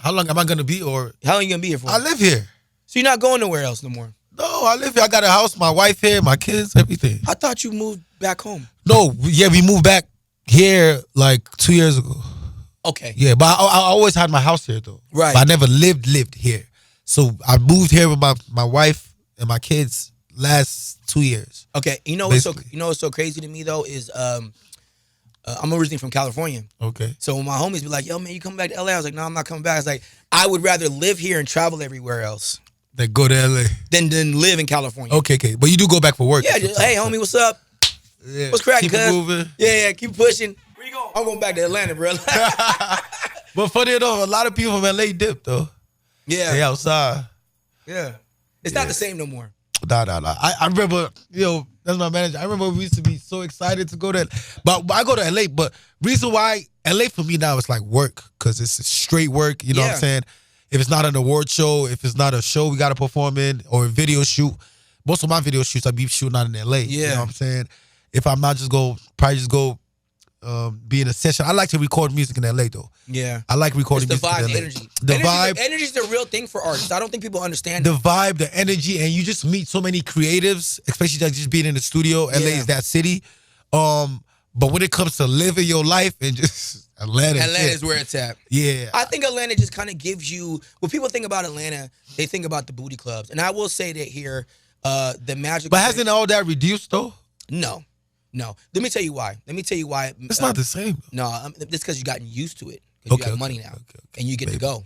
How long am I gonna be? Or How long you gonna be here for? I live here. So you're not going nowhere else no more? No, I live here. I got a house, my wife here, my kids, everything. I thought you moved back home. No, yeah, we moved back here like 2 years ago. Okay. Yeah, but I always had my house here though. Right. But I never lived here. So I moved here with my wife and my kids last 2 years. Okay. You know what's so crazy to me though is I'm originally from California. Okay. So when my homies be like, yo man, you coming back to LA? I was like, no, I'm not coming back. I was like, I would rather live here and travel everywhere else Then go to LA. than live in California. Okay. But you do go back for work. Yeah, just, hey homie, what's up? Yeah. What's cracking, Keep it cuz? moving. Yeah, keep pushing. Where you going? I'm going back to Atlanta, bro. But funny enough, a lot of people from LA dip though. Yeah. They outside. Yeah. It's not the same no more. Nah. I remember, that's my manager. I remember we used to be so excited to go there. But I go to LA, but reason why LA for me now is like work, because it's straight work, you know what I'm saying? If it's not an award show, if it's not a show we got to perform in, or a video shoot, most of my video shoots I be shooting out in LA. Yeah. You know what I'm saying? If I'm not probably just go be in a session. I like to record music in LA though. Yeah. I like recording It's the music vibe, in LA. energy. The vibe. Energy's the real thing for artists. I don't think people understand The it. vibe, the energy, and you just meet so many creatives, especially like just being in the studio. LA is that city. But when it comes to living your life and just Atlanta is where it's at. Yeah. I think Atlanta just kind of gives you, when people think about Atlanta, they think about the booty clubs. And I will say that here, the magic. But hasn't all that reduced though? No. Let me tell you why. It's not the same. No, it's because you've gotten used to it. Because you got money now. And you get to go.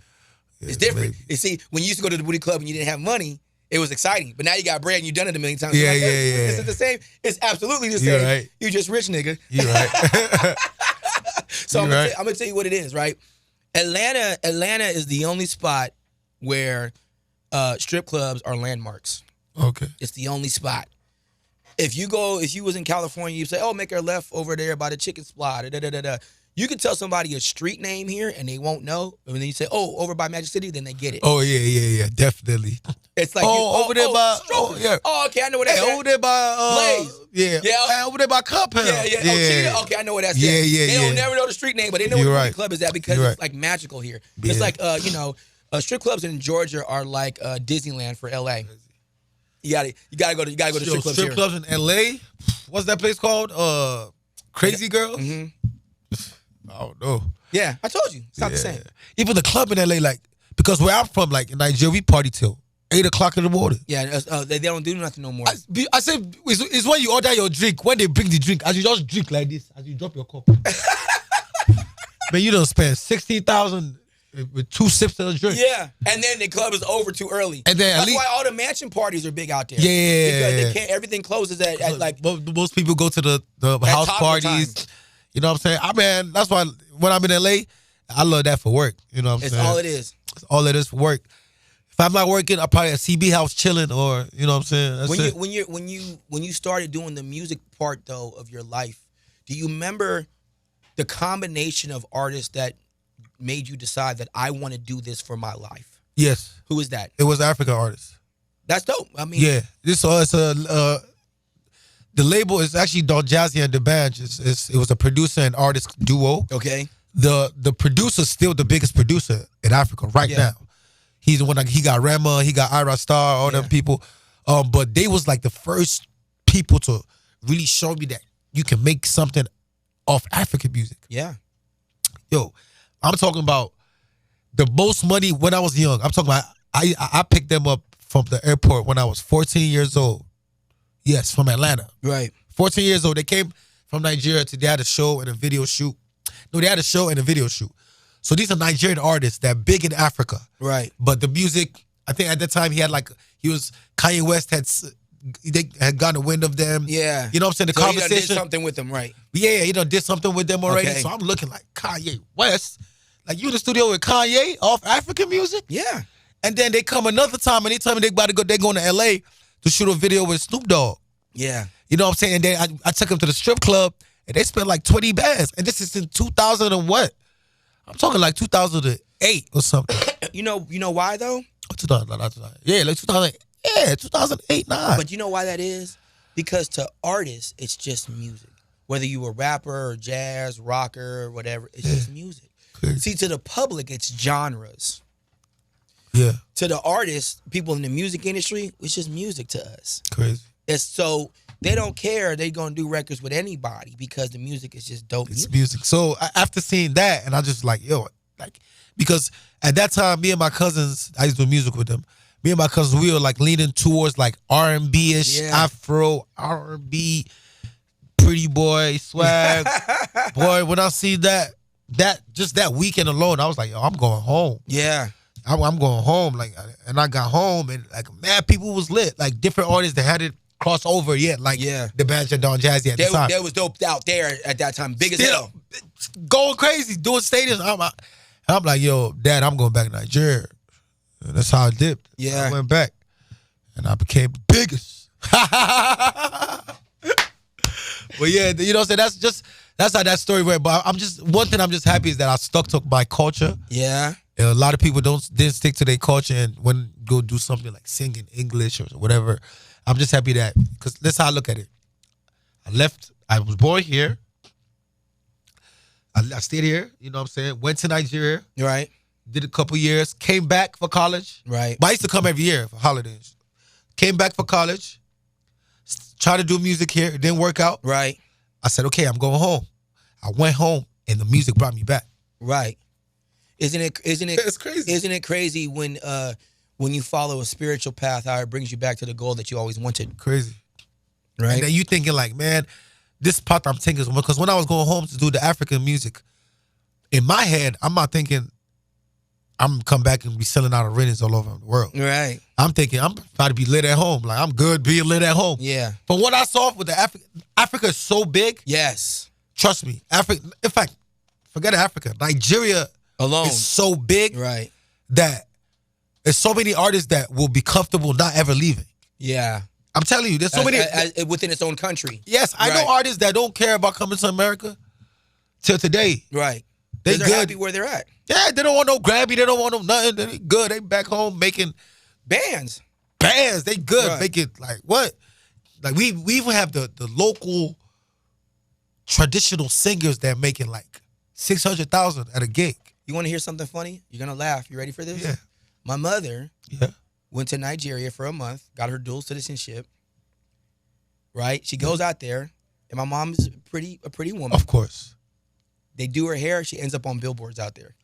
Yeah, it's different. You see, when you used to go to the booty club and you didn't have money, it was exciting. But now you got bread and you've done it a million times. Yeah. Is it the same? It's absolutely the same. You're right. You just rich nigga. You're right. So I'm gonna tell you what it is, right? Atlanta is the only spot where strip clubs are landmarks. Okay. It's the only spot. If you was in California, you say, oh, make her left over there by the chicken spot. You can tell somebody a street name here and they won't know. And then you say, oh, over by Magic City, then they get it. Oh, yeah, definitely. It's like, over there by, okay, I know what that's at. Over there by, Blaze. Yeah, over there by Cuphead. Yeah. Oh, Cheetah? Okay, I know what that's at. They don't never know the street name, but they know where the club is at because it's like magical here. Yeah. It's like, strip clubs in Georgia are like Disneyland for LA. You gotta go to strip clubs here. Strip clubs in LA? What's that place called? Crazy Girls? Mm-hmm. I don't know. Yeah, I told you. It's not the same. Even the club in LA, like, because where I'm from, like in Nigeria, we party till 8 o'clock in the morning. Yeah, they don't do nothing no more. I said, it's when you order your drink, when they bring the drink, as you just drink like this, as you drop your cup. Man, you don't spend 16,000 with 2 sips of the drink. Yeah, and then the club is over too early. And then that's why all the mansion parties are big out there. Yeah, because they can't. Everything closes at like most people go to the house parties. You know what I'm saying? Man, that's why when I'm in LA, I love that for work. You know what I'm saying? It's all it is. It's all it is for work. If I'm not working, I'm probably at CB house chilling, or you know what I'm saying. That's when you started doing the music part though of your life, do you remember the combination of artists that made you decide that I want to do this for my life? Yes. Who is that? It was African artists. That's dope. I mean, yeah. The label is actually Don Jazzy and the band. It was a producer and artist duo. Okay. The producer's still the biggest producer in Africa right now. He's the one he got Rema, he got Ira Star, all them people. But they was like the first people to really show me that you can make something off African music. Yeah. Yo, I'm talking about the most money when I was young. I'm talking about I picked them up from the airport when I was 14 years old. Yes, from Atlanta. Right. 14 years old. They came from Nigeria they had a show and a video shoot. No, they had a show and a video shoot. So these are Nigerian artists that big in Africa. Right. But the music, I think at that time Kanye West had gotten a wind of them. Yeah. You know what I'm saying? The conversation. He did something with them, right? Yeah, he did something with them already. Okay. So I'm looking like Kanye West. Like you in the studio with Kanye off African music? Yeah. And then they come another time and they tell me they're going to LA to shoot a video with Snoop Dogg. Yeah. You know what I'm saying? And then I took them to the strip club and they spent like 20 bands. And this is in 2000 and what? I'm talking like 2008 or something. You know why though? 2009. Yeah, like 2008. Yeah, 2008, 9. But you know why that is? Because to artists, it's just music. Whether you a rapper or jazz, rocker, or whatever, it's just music. Crazy. See, to the public, it's genres. Yeah. To the artists, people in the music industry, it's just music to us. Crazy. It's so they don't care. They're gonna do records with anybody because the music is just dope. It's music. So after seeing that, and I just like, because at that time, me and my cousins, I used to do music with them. Me and my cousins, we were like leaning towards like R&B-ish, Afro, R&B, pretty boy, swag. Boy, when I see that weekend alone, I was like, yo, I'm going home. Yeah. I'm going home. Like, and I got home and like mad people was lit. Like different artists that hadn't crossed over yet. Like the Bad and Don Jazzy at the time. That was dope out there at that time. Big as hell. Going crazy, doing stadiums. I'm like, yo, Dad, I'm going back to Nigeria. And that's how I dipped. Yeah. I went back. And I became the biggest. Well, yeah, you know what I'm saying? That's how that story went. But one thing I'm just happy is that I stuck to my culture. Yeah. A lot of people didn't stick to their culture, and when go do something like sing in English or whatever, I'm just happy that, because that's how I look at it. I was born here. I stayed here, you know what I'm saying? Went to Nigeria. Right. Did a couple years. Came back for college. Right. But I used to come every year for holidays. Came back for college. Tried to do music here. It didn't work out. Right. I said, okay, I'm going home. I went home, and the music brought me back. Right. Isn't it It's crazy. Isn't it crazy when you follow a spiritual path, how it brings you back to the goal that you always wanted? Crazy. Right. And then you thinking like, man, this path I'm taking is, because when I was going home to do the African music, in my head, I'm not thinking I'm going to come back and be selling out arenas all over the world. Right. I'm thinking I'm about to be lit at home. Like, I'm good being lit at home. Yeah. But what I saw with the Africa is so big. Yes. Trust me. In fact, forget Africa. Nigeria alone is so big, right, that there's so many artists that will be comfortable not ever leaving. Yeah. I'm telling you, there's so many within its own country. Yes, I know artists that don't care about coming to America till today. Right. They're good. happy where they're at. Yeah, they don't want no Grammy. They don't want no nothing. They good. They back home making bands. They good. Making like what? Like we even have the local traditional singers that making like 600,000 at a gig. You want to hear something funny? You're gonna laugh. You ready for this? Yeah. My mother Yeah. went to Nigeria for a month, got her dual citizenship. Right? She goes out there, and my mom is a pretty woman. Of course. They do her hair, she ends up on billboards out there.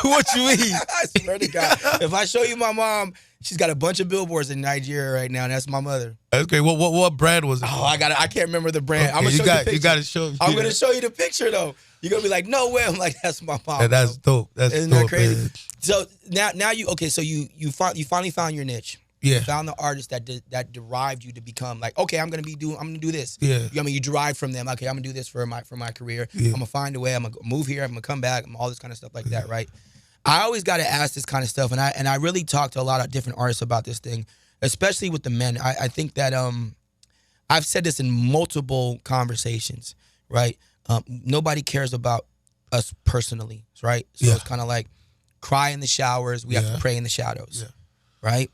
What you mean? I swear to God. If I show you my mom, she's got a bunch of billboards in Nigeria right now, and that's my mother. Okay, what brand was it? Oh, I can't remember the brand. Okay, I'm gonna show you the picture. You gotta show me. I'm gonna show you the picture though. You're gonna be like, no way. I'm like, that's my mom. Yeah, that's dope. Isn't that crazy? Man. So now you so you finally found your niche. Yeah. You found the artist that derived you to become like, okay, I'm gonna do this. Yeah. You derived from them. Okay, I'm gonna do this for my career. Yeah. I'm gonna find a way. I'm gonna move here. I'm gonna come back. All this kind of stuff like that, right? I always got to ask this kind of stuff, and I really talk to a lot of different artists about this thing, especially with the men. I think that I've said this in multiple conversations, right? Nobody cares about us personally, right? So it's kind of like cry in the showers. We have to pray in the shadows, right?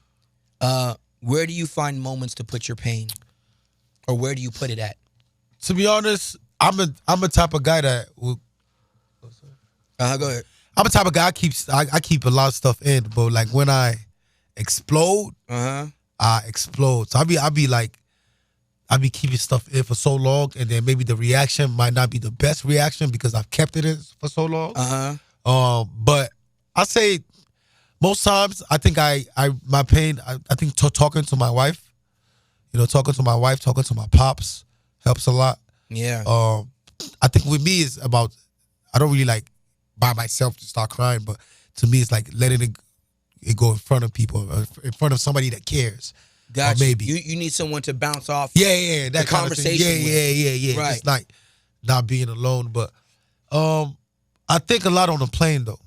Where do you find moments to put your pain, or where do you put it at? To be honest, I'm a type of guy that will. Go ahead. I'm a type of guy I keep a lot of stuff in, but like when I explode, I explode. So I be keeping stuff in for so long, and then maybe the reaction might not be the best reaction because I've kept it in for so long. But I say most times I think my pain. I think talking to my wife, talking to my pops helps a lot. Yeah. I think with me it's about, I don't really like by myself to start crying, but to me it's like letting it go in front of people, in front of somebody that cares. Gotcha. Maybe you need someone to bounce off. Yeah, that the conversation. Yeah. Right. Just like not being alone, but I think a lot on the plane though,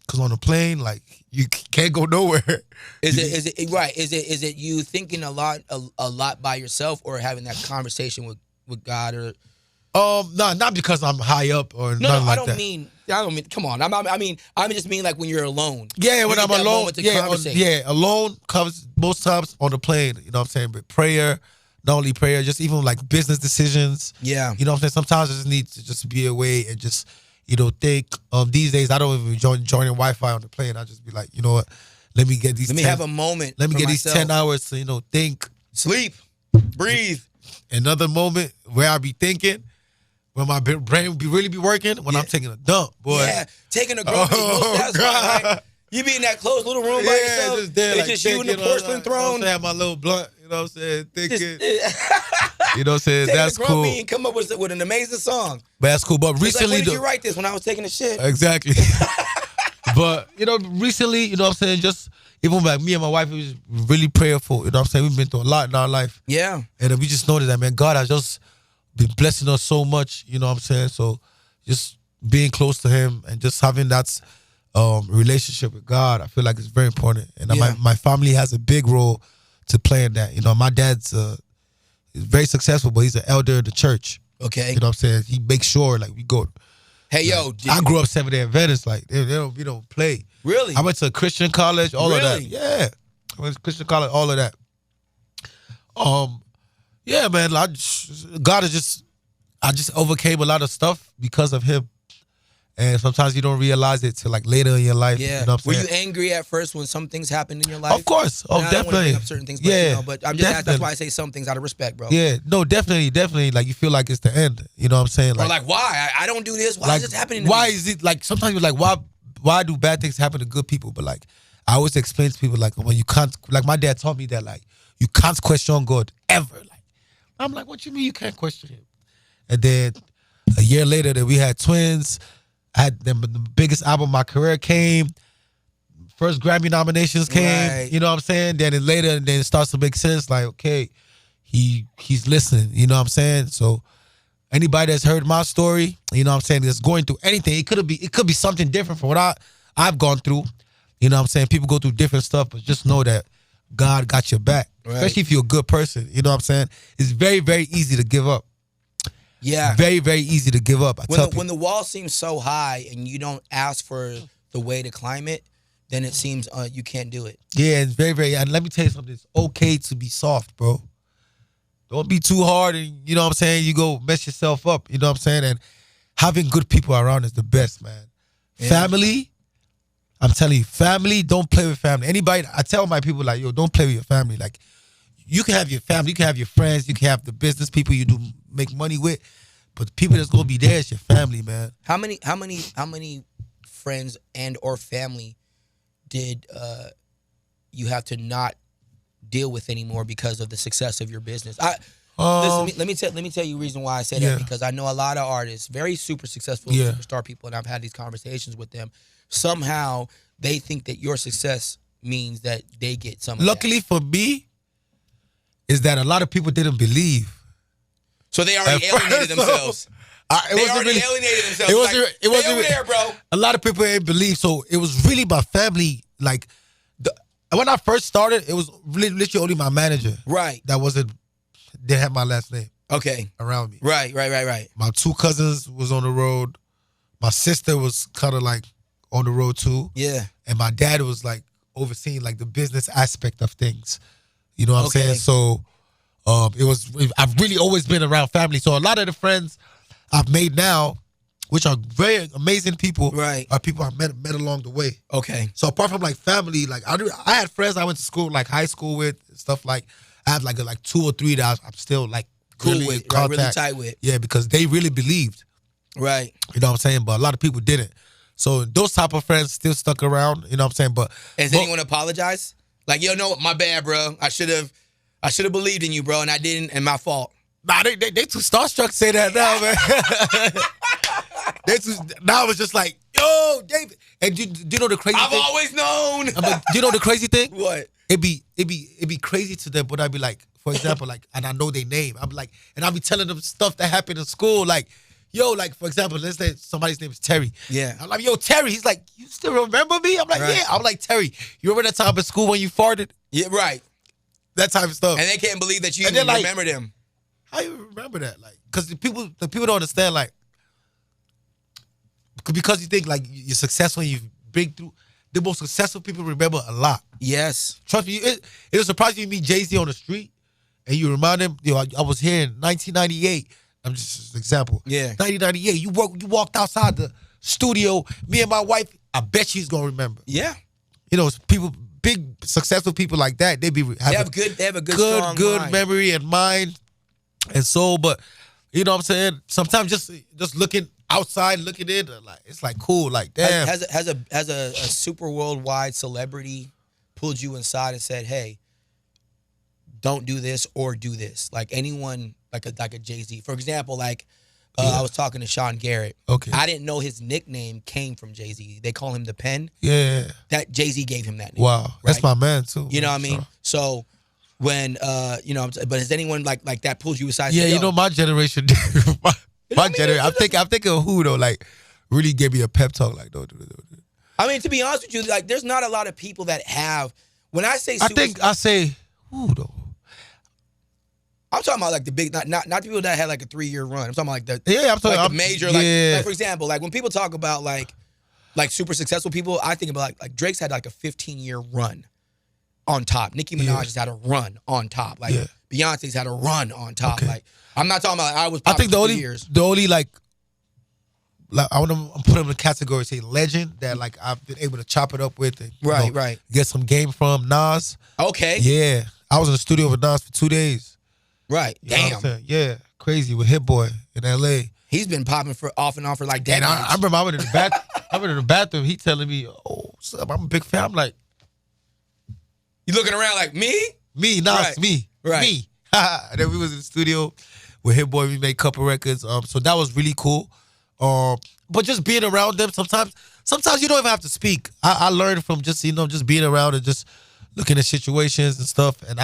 because on the plane like you can't go nowhere. Is it right? Is it you thinking a lot by yourself, or having that conversation with God, or? No, not because I'm high up or nothing like that. I don't mean. Come on. I just mean like when you're alone. Yeah, when I'm alone. Alone comes most times on the plane. You know what I'm saying? But prayer, not only prayer, just even like business decisions. Yeah. You know what I'm saying? Sometimes I just need to just be away and just, think these days I don't even joining Wi-Fi on the plane. I just be like, you know what? Let me get these. Let me have a moment. Let me get myself. these 10 hours to think, sleep, breathe. Another moment where I be thinking, when my brain will really be working, when I'm taking a dump, boy. Yeah, taking a grumpy. That's right. You be in that closed little room by yourself. Just there, it's just you in the porcelain throne. I have my little blunt. You know what I'm saying? Thinking. You know what I'm saying? That's cool. And come up with an amazing song. But that's cool. But recently, when did you write this? When I was taking a shit. Exactly. But recently, you know what I'm saying? Just even like me and my wife, we was really prayerful. You know what I'm saying? We've been through a lot in our life. Yeah. And we just noticed that, man, God has just been blessing us so much. You know what I'm saying? So just being close to Him and just having that relationship with God, I feel like it's very important. And my family has a big role to play in that. My dad's he's very successful, but he's an elder in the church. Okay. You know what I'm saying? He makes sure like we go. Hey, yo. I grew up Seventh-day Adventist. Like, we don't play. Really? I went to Christian college, all of that. Yeah. I went to Christian college, all of that. Yeah, man. I just overcame a lot of stuff because of Him. And sometimes you don't realize it till like later in your life. Yeah. You know what I'm saying? Were you angry at first when some things happened in your life? Of course. I don't Definitely. bring up certain things, but, but I'm just asking. That's why I say some things out of respect, bro. Yeah. No, definitely. Like you feel like it's the end. You know what I'm saying? Or like why? I don't do this. Why is this happening to me? Why is it like sometimes you're like, why do bad things happen to good people? But like I always explain to people like when you can't, like my dad taught me that like you can't question God ever. Like I'm like, what you mean you can't question Him? And then a year later that we had twins. I had the biggest album of my career came. First Grammy nominations came. Right. You know what I'm saying? Then it starts to make sense. Like, okay, he's listening. You know what I'm saying? So anybody that's heard my story, you know what I'm saying, that's going through anything, it could be something different from what I've gone through. You know what I'm saying? People go through different stuff, but just know that God got your back. Right. Especially if you're a good person. You know what I'm saying? It's very, very easy to give up. Yeah. Very, very easy to give up. When the wall seems so high and you don't ask for the way to climb it, then it seems you can't do it. Yeah, it's very, very, and let me tell you something. It's okay to be soft, bro. Don't be too hard and, you know what I'm saying, you go mess yourself up. You know what I'm saying? And having good people around is the best, man. Yeah. Family, I'm telling you, family, don't play with family. Anybody, I tell my people like, yo, don't play with your family. Like, you can have your family, you can have your friends, you can have the business people you do make money with, but the people that's gonna be there is your family, man. How many friends and or family did you have to not deal with anymore because of the success of your business? Listen, let me tell you the reason why I say that, because I know a lot of artists, very super successful superstar people, and I've had these conversations with them. Somehow they think that your success means that they get some. Luckily for me, is that a lot of people didn't believe. So they already alienated themselves. They already alienated themselves. It wasn't there, bro. A lot of people didn't believe. So it was really my family. Like when I first started, it was literally only my manager. Right. That didn't have my last name. Okay. Around me. Right. My two cousins was on the road. My sister was kind of like on the road too. Yeah. And my dad was like overseeing like the business aspect of things. You know what I'm saying? So I've really always been around family. So a lot of the friends I've made now, which are very amazing people, right, are people I met along the way. Okay. So apart from like family, like I had friends I went to school, like high school with, stuff like, I have like 2 or 3 that I'm still like cool really with, right, really tight with. Yeah, because they really believed. Right. You know what I'm saying? But a lot of people didn't. So those type of friends still stuck around, you know what I'm saying? But has anyone apologized? Like, yo, no, my bad, bro. I should have believed in you, bro, and I didn't, and my fault. Nah, they too starstruck to say that now, man. Now it's just like, yo, David. And do you know the crazy thing? I've always known. Do you know the crazy thing? What? It'd be crazy to them, but I'd be like, for example, like, and I know their name. I'm like, and I'll be telling them stuff that happened in school, like, yo, like, for example, let's say somebody's name is Terry. Yeah. I'm like, yo, Terry. He's like, you still remember me? I'm like, right. Yeah. I'm like, Terry, you remember that time in school when you farted? Yeah, right. That type of stuff. And they can't believe that you even remember them. How you remember that? Like, because the people don't understand, like, because you think, like, you're successful and you've been through, the most successful people remember a lot. Yes. Trust me, it'll surprise you to meet Jay-Z on the street and you remind him, yo, I was here in 1998. I'm just an example. Yeah. 1998. You walked outside studio, me and my wife, I bet she's gonna remember. Yeah. You know, people, big successful people like that, they have a good memory and mind and soul. But you know what I'm saying? Sometimes just looking outside, looking in, like it's like cool, like damn. Has a super worldwide celebrity pulled you inside and said, "Hey, don't do this or do this"? Like anyone, like a Jay-Z, for example, like. I was talking to Sean Garrett. Okay. I didn't know his nickname came from Jay-Z. They call him the Pen. Yeah. That Jay-Z gave him that name. Wow. Right? That's my man too. You know what I mean? So when but has anyone like that pulled you aside? Yeah, you know my generation. my generation. I'm thinking of who though, like really gave me a pep talk. Like don't do it. I mean, to be honest with you, like there's not a lot of people that have. When I say, I say who though. I'm talking about like the big, not people that had like a 3-year run. I'm talking about like the I'm talking like the major, like for example, like when people talk about like super successful people, I think about like Drake's had like a 15-year run on top. Nicki Minaj's had a run on top. Like Beyonce's had a run on top. Okay. Like I'm not talking about I think the only like I want to put him in the category say legend that like I've been able to chop it up with and right get some game from Nas. Okay. Yeah, I was in the studio with Nas for 2 days. Right. Damn. Yeah. Crazy with Hit Boy in L.A. He's been popping for off and on for like decades. And I remember I went in the bathroom. He telling me, "Oh, what's up? I'm a big fan." I'm like, "You looking around like me? Me, Nas, me, me." And then we was in the studio with Hit Boy. We made a couple records. So that was really cool. But just being around them, sometimes you don't even have to speak. I learned from just being around and just looking at situations and stuff. And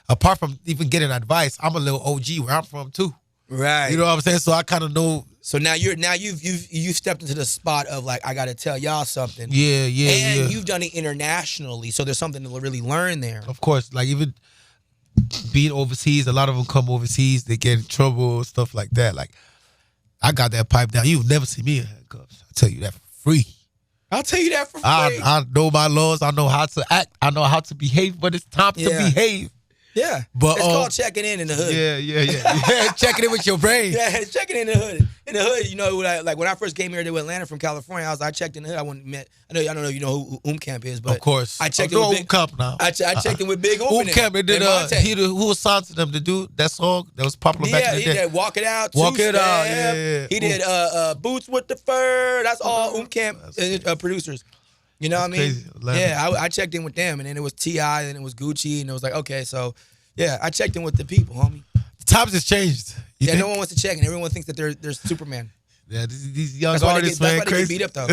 apart from even getting advice, I'm a little OG where I'm from too. Right. You know what I'm saying? So I kind of know. So now you've stepped into the spot of like, I got to tell y'all something. Yeah. And you've done it internationally, so there's something to really learn there. Of course, like even being overseas, a lot of them come overseas, they get in trouble, stuff like that. Like I got that pipe down. You'll never see me in handcuffs. I'll tell you that for free. I'll tell you that for free. I know my laws. I know how to act. I know how to behave when it's time to behave. Yeah, but it's called checking in the hood. Yeah. Checking in with your brain. Yeah, checking in the hood. In the hood, you know, like when I first came here to Atlanta from California, I checked in the hood. I don't know if you know who Camp is, but of course, I checked in with Big Camp now. I checked in with Big Camp. It did. Who was signed to them to do that song that was popular back in the day? He did Walk It Out. Walk It Out. Yeah. He did Boots with the Fur. That's all Camp producers. You know what I mean? Crazy. Yeah, I checked in with them, and then it was T.I., and it was Gucci, and it was like, okay, so. Yeah, I checked in with the people, homie. The times has changed. No one wants to check, and everyone thinks that they're Superman. Yeah, these young artists, man, that's why they get beat up, though.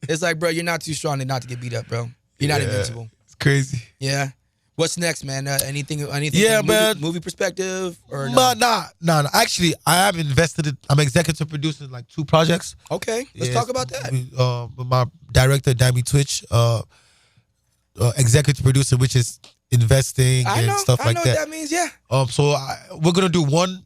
It's like, bro, you're not too strong not to get beat up, bro. You're not invincible. It's crazy. Yeah. What's next, man? Anything? Yeah, man. Movie perspective or no? Nah. Actually, I have invested. I'm executive producing like 2 projects. Okay, let's talk about that. With my director, Dammy Twitch, executive producer, which is investing and stuff like that. I know what that means, yeah. So we're gonna do one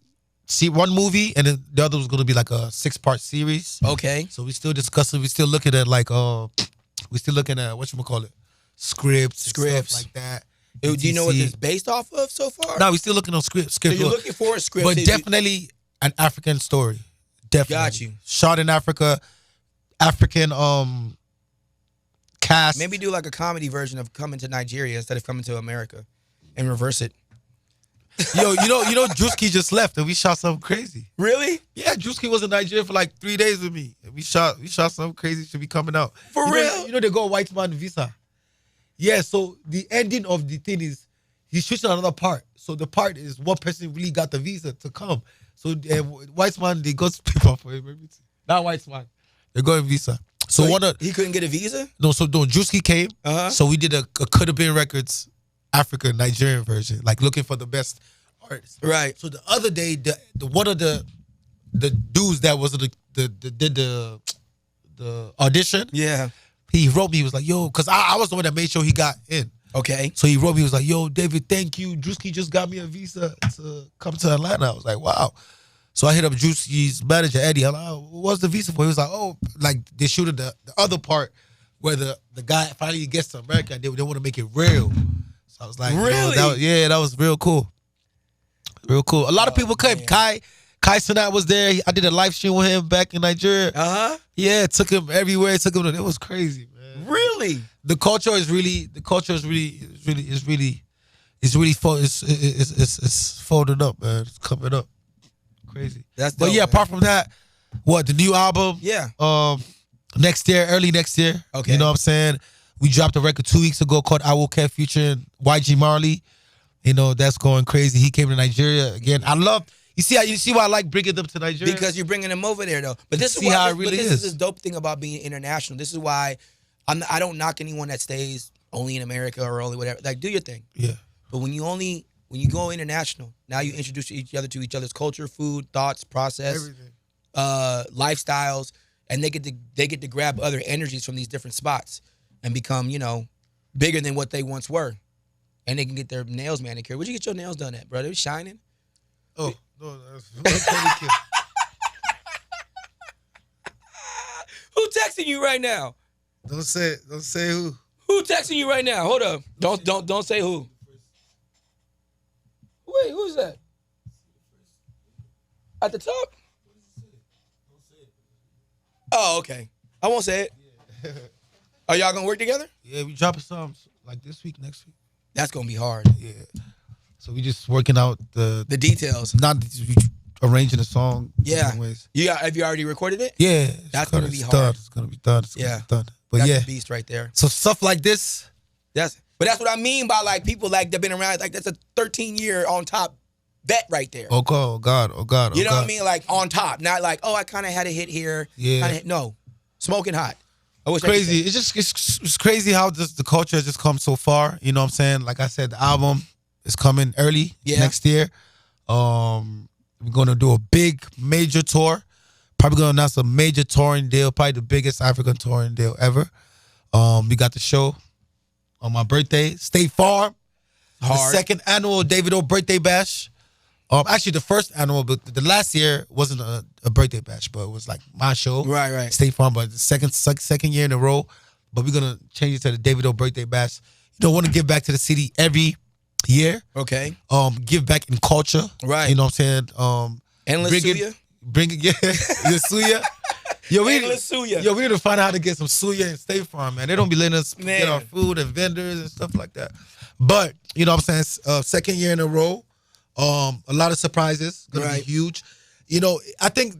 movie, and then the other was gonna be like a 6-part series. Okay. So we still discussing. We still looking at like we still looking at whatchamacallit, scripts, and stuff like that. Do you know what it's based off of so far? No, we're still looking on scripts. So you're looking for a script, but definitely an African story. Definitely. Got you. Shot in Africa, African cast. Maybe do like a comedy version of Coming to Nigeria instead of Coming to America, and reverse it. Yo, you know, Drewski just left and we shot something crazy. Really? Yeah, Drewski was in Nigeria for like 3 days with me. And we shot something crazy. Should be coming out. For real? You know they go white man visa. Yeah, so the ending of the thing is he's shooting another part. So the part is one person really got the visa to come. So white man, they got paper for him. Not white man. They got a visa. So he couldn't get a visa? No, Drewski came. So we did a Could Have Been Records African Nigerian version, like looking for the best artists. Right. So the other day, the one of the dudes that was the audition. Yeah. He wrote me. He was like, "Yo," because I was the one that made sure he got in. Okay. So he wrote me. He was like, "Yo, David, thank you. Drewski just got me a visa to come to Atlanta." I was like, "Wow." So I hit up Drewski's manager Eddie. I'm like, "Oh, what's the visa for?" He was like, "Oh, like they shooted the other part where the guy finally gets to America and they want to make it real." So I was like, "Really? That was real cool. Real cool." A lot of people came. Man. Kai Cenat was there. I did a live stream with him back in Nigeria. Yeah, took him everywhere. It was crazy, man. Really? The culture is really it's folding up, man. It's coming up. Crazy. That's dope, but yeah, man. apart from that, the new album? Yeah. Next year, early next year. Okay. You know what I'm saying? We dropped a record 2 weeks ago called I Will Care featuring YG Marley. You know, that's going crazy. He came to Nigeria again. You see why I like bringing them to Nigeria? Because you're bringing them over there, though. But this is how it really is. This is the dope thing about being international. This is why I don't knock anyone that stays only in America or only whatever. Like, do your thing. Yeah. But when you go international, now you introduce each other to each other's culture, food, thoughts, process, everything, lifestyles, and they get to grab other energies from these different spots and become, bigger than what they once were. And they can get their nails manicured. Where'd you get your nails done at, bro? They shining? Oh, no, that's Who texting you right now? Don't say who. Who texting you right now? Hold up. Don't say who. Wait, who's that? At the top? Oh, okay. I won't say it. Are y'all gonna work together? Yeah, we dropping some like this week, next week. That's gonna be hard. Yeah. So we just working out the details. Not arranging the song. Yeah. Have you already recorded it? Yeah. That's gonna be hard. It's gonna be done. It's gonna be done. But that's yeah, a beast right there. So stuff like this. But that's what I mean by like people like that been around. Like that's a 13-year on top vet right there. Oh God. You know what I mean? Like on top, not like I kind of had a hit here. Yeah. No, smoking hot. Crazy. It's crazy how the culture has just come so far. You know what I'm saying? Like I said, the album is coming early next year. We're gonna do a big major tour. Probably gonna announce a major touring deal, probably the biggest African touring deal ever. We got the show on my birthday, State Farm. Hard. The second annual Davido birthday bash. Actually, the first annual, but the last year wasn't a birthday bash, but it was like my show. Right. State Farm, but the second year in a row. But we're gonna change it to the Davido birthday bash. Want to give back to the city every year. Okay. Give back in culture. Right. You know what I'm saying? Endless suya. Bring it, the suya. Endless suya. We need to find out how to get some suya in State Farm, man. They don't be letting us get our food and vendors and stuff like that. But you know what I'm saying? Second year in a row. A lot of surprises. Gonna be huge. I think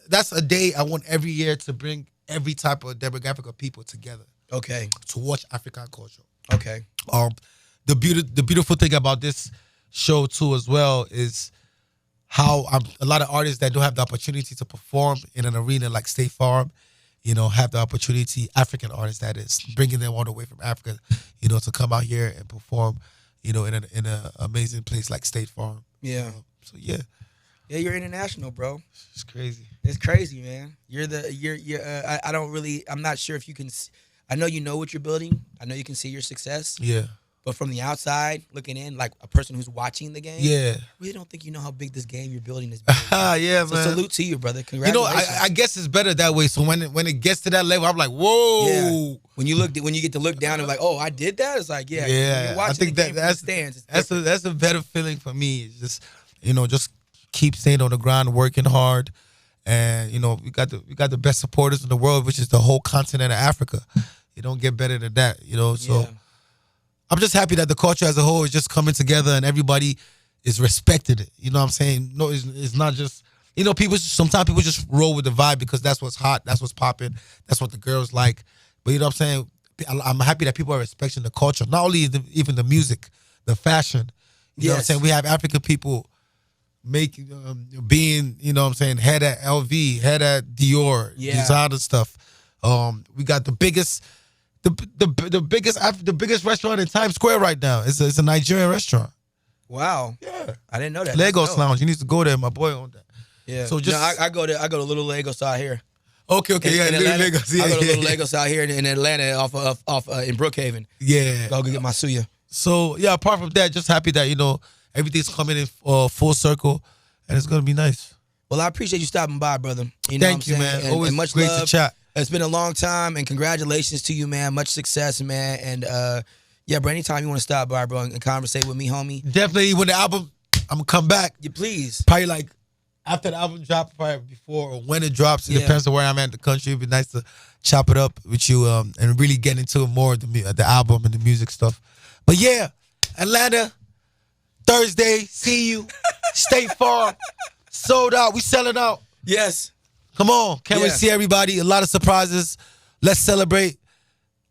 that's a day I want every year to bring every type of demographic of people together. Okay. To watch African culture. Okay. The beautiful thing about this show too as well is how a lot of artists that don't have the opportunity to perform in an arena like State Farm, have the opportunity, African artists that is, bringing them all the way from Africa, to come out here and perform, in an amazing place like State Farm. Yeah. So yeah. Yeah, you're international, bro. It's crazy. It's crazy, man. I'm not sure if you can, I know you know what you're building. I know you can see your success. Yeah. But from the outside, looking in, like a person who's watching the game, I really don't think you know how big this game you're building is. Yeah, so man. Salute to you, brother. Congratulations. I guess it's better that way. So when it gets to that level, I'm like, whoa. Yeah. When you get to look down and like, oh, I did that. It's like, yeah. You're watching I think the game that's from the stands. That's a better feeling for me. It's just just keep staying on the ground, working hard, and we got the best supporters in the world, which is the whole continent of Africa. You don't get better than that, So. Yeah. I'm just happy that the culture as a whole is just coming together and everybody is respecting it. You know what I'm saying? No, it's not just, sometimes people just roll with the vibe because that's what's hot, that's what's popping, that's what the girls like. But you know what I'm saying? I'm happy that people are respecting the culture, not only even the music, the fashion. You know what I'm saying? We have African people being, head at LV, head at Dior, designer stuff. We got the biggest restaurant in Times Square right now. It's a Nigerian restaurant. Wow. Yeah. I didn't know that. Lagos Lounge. You need to go there. My boy owned that. Yeah. So I go to Little Lagos out here. Okay. In Little Lagos. Yeah, I go to Little Lagos out here in Atlanta off in Brookhaven. Yeah. Go get my suya. So yeah, apart from that, just happy that everything's coming in full circle and it's gonna be nice. Well, I appreciate you stopping by, brother. Thank you, man. Always much great love. to chat. It's been a long time, and congratulations to you, man. Much success, man. And bro, anytime you want to stop by, bro, and conversate with me, homie. Definitely, when the album, I'm gonna come back. You please. Probably like after the album drops, probably before or when it drops. It depends on where I'm at in the country. It'd be nice to chop it up with you and really get into more of the album and the music stuff. But yeah, Atlanta, Thursday, see you. State Farm, sold out. We selling out. Yes. Come on. Can't wait to see everybody. A lot of surprises. Let's celebrate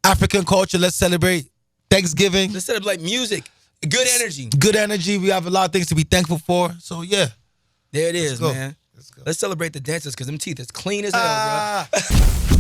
African culture. Let's celebrate Thanksgiving. Let's celebrate music. Good energy. Good energy. We have a lot of things to be thankful for. So, yeah. There it is, man. Let's celebrate the dancers because them teeth is clean as hell, bro.